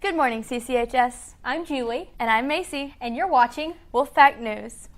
Good morning, CCHS. I'm Julie. And I'm Macy. And you're watching Wolfpack News.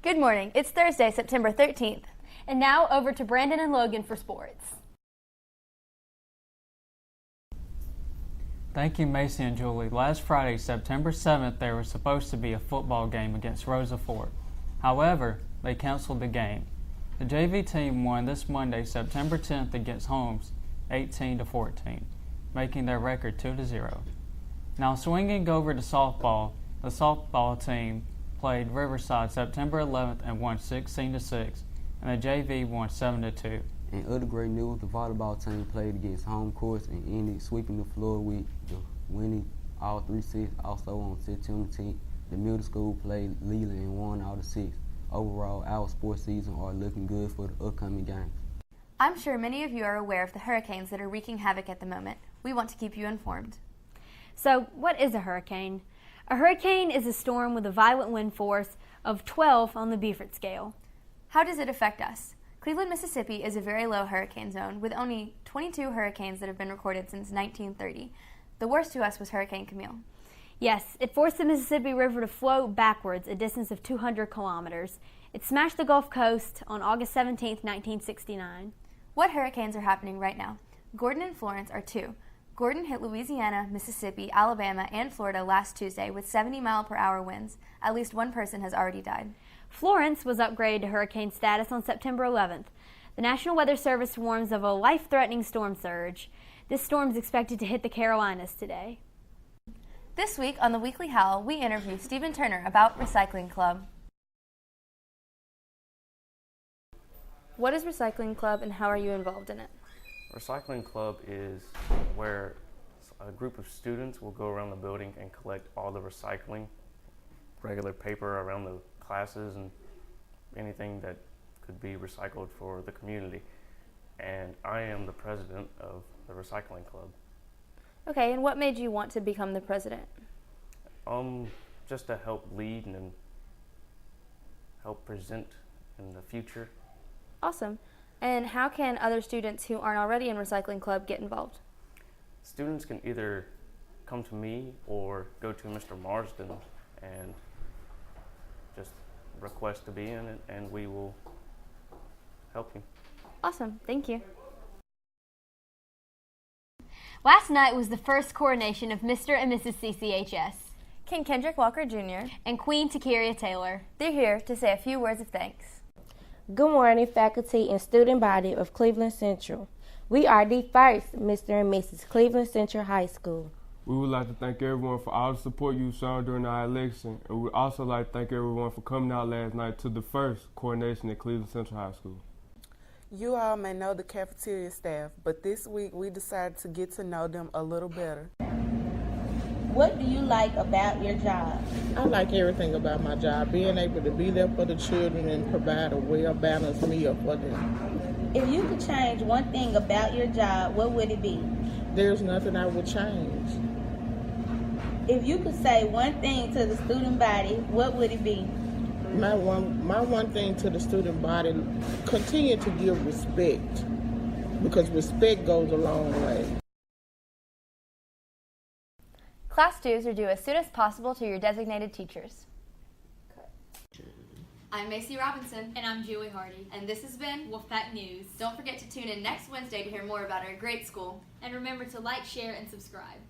Good morning. It's Thursday, September 13th. And now over to Brandon and Logan for sports. Thank you, Macy and Julie. Last Friday, September 7th, there was supposed to be a football game against Rosa Fork. However, they canceled the game. The JV team won this Monday, September 10th against Holmes, 18-14, making their record 2-0. Now swinging over to softball, the softball team played Riverside September 11th and won 16-6, and the JV won 7-2. In other great news, the volleyball team played against home courts and ended sweeping the floor with the winning all 3 sets. Also on September 10th, the middle school played Leland and won all the 6. Overall, our sports season are looking good for the upcoming games. I'm sure many of you are aware of the hurricanes that are wreaking havoc at the moment. We want to keep you informed. So, what is a hurricane? A hurricane is a storm with a violent wind force of 12 on the Beaufort scale. How does it affect us? Cleveland, Mississippi is a very low hurricane zone with only 22 hurricanes that have been recorded since 1930. The worst to us was Hurricane Camille. Yes, it forced the Mississippi River to flow backwards a distance of 200 kilometers. It smashed the Gulf Coast on August 17, 1969. What hurricanes are happening right now? Gordon and Florence are 2. Gordon hit Louisiana, Mississippi, Alabama, and Florida last Tuesday with 70-mile-per-hour winds. At least one person has already died. Florence was upgraded to hurricane status on September 11th. The National Weather Service warns of a life-threatening storm surge. This storm is expected to hit the Carolinas today. This week on the Weekly Howl, we interview Stephen Turner about Recycling Club. What is Recycling Club and how are you involved in it? Recycling Club is where a group of students will go around the building and collect all the recycling, regular paper around the classes and anything that could be recycled for the community. And I am the president of the Recycling Club. Okay, and what made you want to become the president? Just to help lead and help present in the future. Awesome. And how can other students who aren't already in Recycling Club get involved? Students can either come to me or go to Mr. Marsden and just request to be in it, and we will help you. Awesome. Thank you. Last night was the first coronation of Mr. and Mrs. CCHS. King Kendrick Walker Jr. and Queen Takeria Taylor. They're here to say a few words of thanks. Good morning, faculty and student body of Cleveland Central. We are the first Mr. and Mrs. Cleveland Central High School. We would like to thank everyone for all the support you've shown during our election, and we would also like to thank everyone for coming out last night to the first coronation at Cleveland Central High School. You all may know the cafeteria staff, but this week we decided to get to know them a little better. What do you like about your job? I like everything about my job, being able to be there for the children and provide a well-balanced meal for them. If you could change one thing about your job, what would it be? There's nothing I would change. If you could say one thing to the student body, what would it be? My one thing to the student body, continue to give respect, because respect goes a long way. Class dues are due as soon as possible to your designated teachers. I'm Macy Robinson. And I'm Julie Hardy. And this has been Wolfpack News. Don't forget to tune in next Wednesday to hear more about our great school. And remember to like, share, and subscribe.